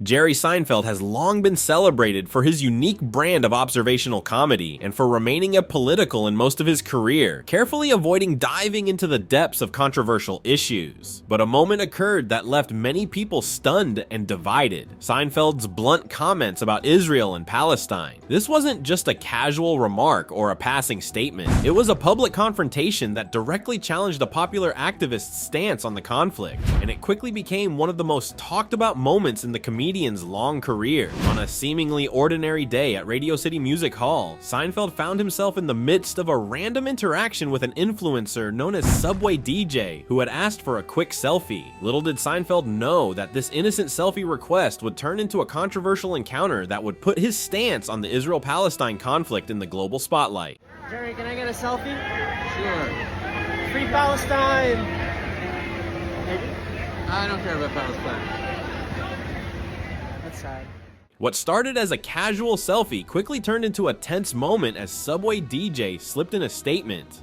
Jerry Seinfeld has long been celebrated for his unique brand of observational comedy and for remaining apolitical in most of his career, carefully avoiding diving into the depths of controversial issues. But a moment occurred that left many people stunned and divided: Seinfeld's blunt comments about Israel and Palestine. This wasn't just a casual remark or a passing statement. It was a public confrontation that directly challenged a popular activist's stance on the conflict, and it quickly became one of the most talked about moments in the comedian's long career. On a seemingly ordinary day at Radio City Music Hall, Seinfeld found himself in the midst of a random interaction with an influencer known as Subway DJ, who had asked for a quick selfie. Little did Seinfeld know that this innocent selfie request would turn into a controversial encounter that would put his stance on the Israel-Palestine conflict in the global spotlight. Jerry, can I get a selfie? Sure. Free Palestine! I don't care about Palestine. That's sad. What started as a casual selfie quickly turned into a tense moment as Subway DJ slipped in a statement: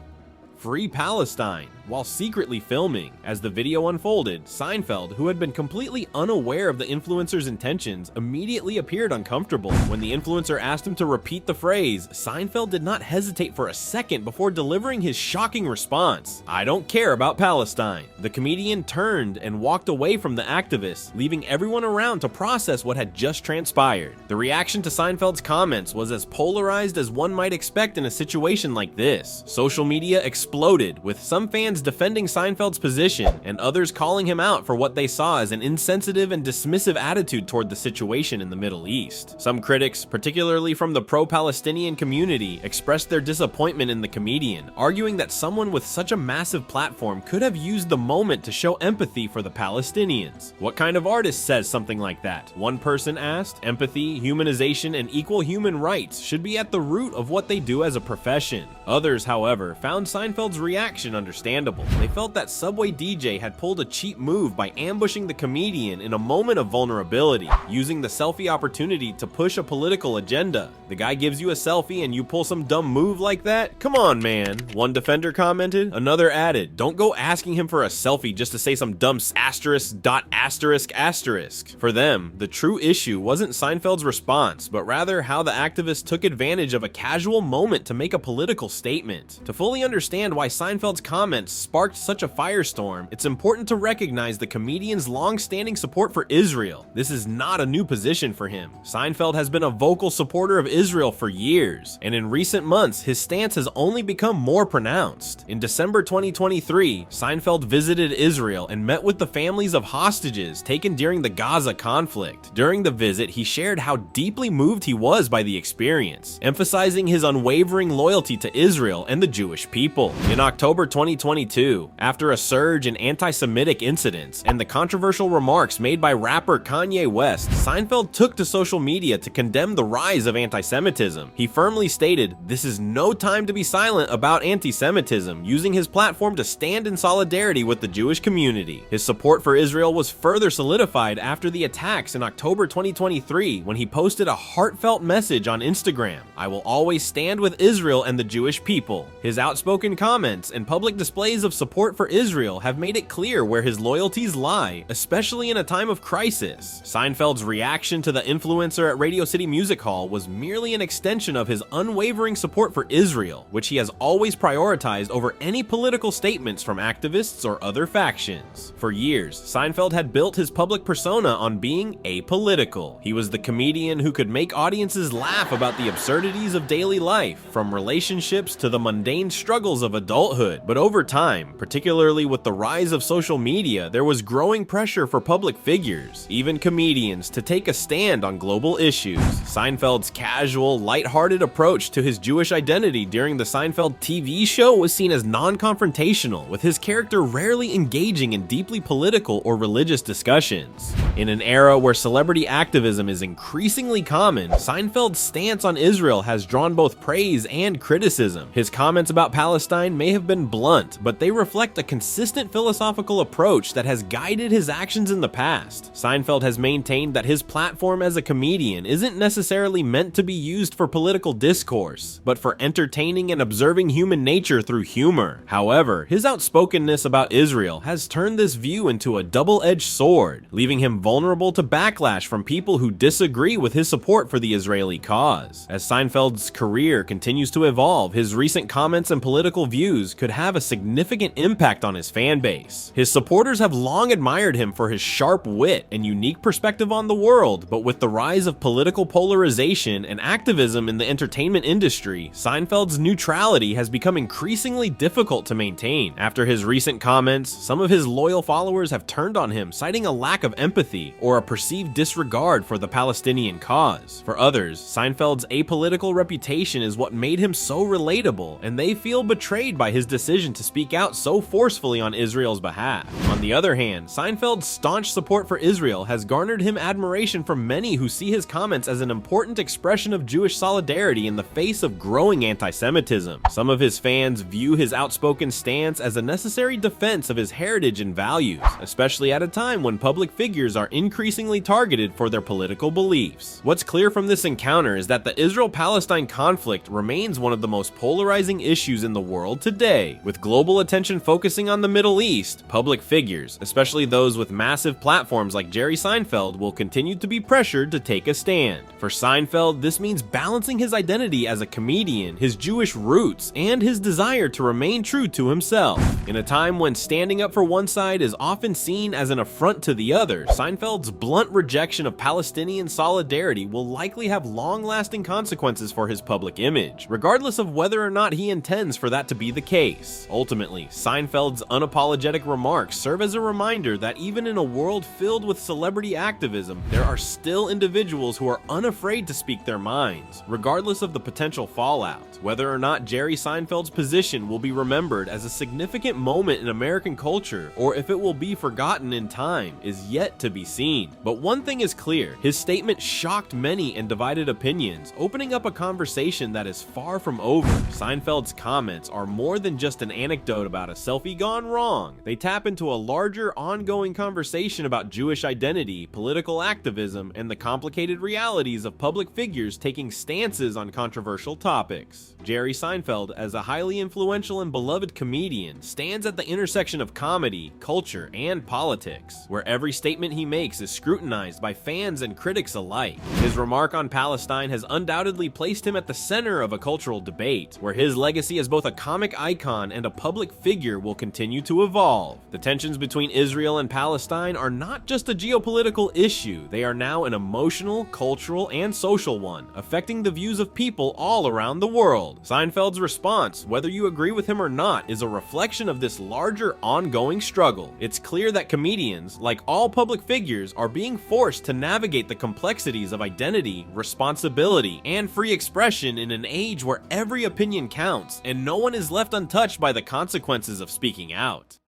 "Free Palestine," while secretly filming. As the video unfolded, Seinfeld, who had been completely unaware of the influencer's intentions, immediately appeared uncomfortable. When the influencer asked him to repeat the phrase, Seinfeld did not hesitate for a second before delivering his shocking response: "I don't care about Palestine." The comedian turned and walked away from the activist, leaving everyone around to process what had just transpired. The reaction to Seinfeld's comments was as polarized as one might expect in a situation like this. Social media exploded, with some fans defending Seinfeld's position and others calling him out for what they saw as an insensitive and dismissive attitude toward the situation in the Middle East. Some critics, particularly from the pro-Palestinian community, expressed their disappointment in the comedian, arguing that someone with such a massive platform could have used the moment to show empathy for the Palestinians. What kind of artist says something like that? One person asked. Empathy, humanization, and equal human rights should be at the root of what they do as a profession. Others, however, found Seinfeld's reaction understandable. They felt that Subway DJ had pulled a cheap move by ambushing the comedian in a moment of vulnerability, using the selfie opportunity to push a political agenda. The guy gives you a selfie and you pull some dumb move like that? Come on, man. One defender commented. Another added, don't go asking him for a selfie just to say some dumb asterisk dot asterisk asterisk. For them, the true issue wasn't Seinfeld's response, but rather how the activist took advantage of a casual moment to make a political statement. To fully understand why Seinfeld's comments sparked such a firestorm, it's important to recognize the comedian's long-standing support for Israel. This is not a new position for him. Seinfeld has been a vocal supporter of Israel for years, and in recent months, his stance has only become more pronounced. In December 2023, Seinfeld visited Israel and met with the families of hostages taken during the Gaza conflict. During the visit, he shared how deeply moved he was by the experience, emphasizing his unwavering loyalty to Israel and the Jewish people. In October 2022, after a surge in anti-Semitic incidents and the controversial remarks made by rapper Kanye West, Seinfeld took to social media to condemn the rise of anti-Semitism. He firmly stated, "This is no time to be silent about anti-Semitism," using his platform to stand in solidarity with the Jewish community. His support for Israel was further solidified after the attacks in October 2023, when he posted a heartfelt message on Instagram: "I will always stand with Israel and the Jewish people." His outspoken comments and public displays of support for Israel have made it clear where his loyalties lie, especially in a time of crisis. Seinfeld's reaction to the influencer at Radio City Music Hall was merely an extension of his unwavering support for Israel, which he has always prioritized over any political statements from activists or other factions. For years, Seinfeld had built his public persona on being apolitical. He was the comedian who could make audiences laugh about the absurdities of daily life, from relationships to the mundane struggles of adulthood. But over time, particularly with the rise of social media, there was growing pressure for public figures, even comedians, to take a stand on global issues. Seinfeld's casual, lighthearted approach to his Jewish identity during the Seinfeld TV show was seen as non-confrontational, with his character rarely engaging in deeply political or religious discussions. In an era where celebrity activism is increasingly common, Seinfeld's stance on Israel has drawn both praise and criticism. His comments about Palestine may have been blunt, but but they reflect a consistent philosophical approach that has guided his actions in the past. Seinfeld has maintained that his platform as a comedian isn't necessarily meant to be used for political discourse, but for entertaining and observing human nature through humor. However, his outspokenness about Israel has turned this view into a double-edged sword, leaving him vulnerable to backlash from people who disagree with his support for the Israeli cause. As Seinfeld's career continues to evolve, his recent comments and political views could have a significant impact on his fan base. His supporters have long admired him for his sharp wit and unique perspective on the world, but with the rise of political polarization and activism in the entertainment industry, Seinfeld's neutrality has become increasingly difficult to maintain. After his recent comments, some of his loyal followers have turned on him, citing a lack of empathy or a perceived disregard for the Palestinian cause. For others, Seinfeld's apolitical reputation is what made him so relatable, and they feel betrayed by his decision to speak out so forcefully on Israel's behalf. On the other hand, Seinfeld's staunch support for Israel has garnered him admiration from many who see his comments as an important expression of Jewish solidarity in the face of growing anti-Semitism. Some of his fans view his outspoken stance as a necessary defense of his heritage and values, especially at a time when public figures are increasingly targeted for their political beliefs. What's clear from this encounter is that the Israel-Palestine conflict remains one of the most polarizing issues in the world today. With global attention focusing on the Middle East, public figures, especially those with massive platforms like Jerry Seinfeld, will continue to be pressured to take a stand. For Seinfeld, this means balancing his identity as a comedian, his Jewish roots, and his desire to remain true to himself. In a time when standing up for one side is often seen as an affront to the other, Seinfeld's blunt rejection of Palestinian solidarity will likely have long-lasting consequences for his public image, regardless of whether or not he intends for that to be the case. Ultimately, Seinfeld's unapologetic remarks serve as a reminder that even in a world filled with celebrity activism, there are still individuals who are unafraid to speak their minds, regardless of the potential fallout. Whether or not Jerry Seinfeld's position will be remembered as a significant moment in American culture, or if it will be forgotten in time, is yet to be seen. But one thing is clear, his statement shocked many and divided opinions, opening up a conversation that is far from over. Seinfeld's comments are more than just an anecdote about a selfie gone wrong. They tap into a larger, ongoing conversation about Jewish identity, political activism, and the complicated realities of public figures taking stances on controversial topics. Jerry Seinfeld, as a highly influential and beloved comedian, stands at the intersection of comedy, culture, and politics, where every statement he makes is scrutinized by fans and critics alike. His remark on Palestine has undoubtedly placed him at the center of a cultural debate, where his legacy as both a comic icon and a public figure will continue to evolve. The tensions between Israel and Palestine are not just a geopolitical issue, they are now an emotional, cultural, and social one, affecting the views of people all around the world. Seinfeld's response, whether you agree with him or not, is a reflection of this larger, ongoing struggle. It's clear that comedians, like all public figures, are being forced to navigate the complexities of identity, responsibility, and free expression in an age where every opinion counts, and no one is left untouched by the consequences of speaking out.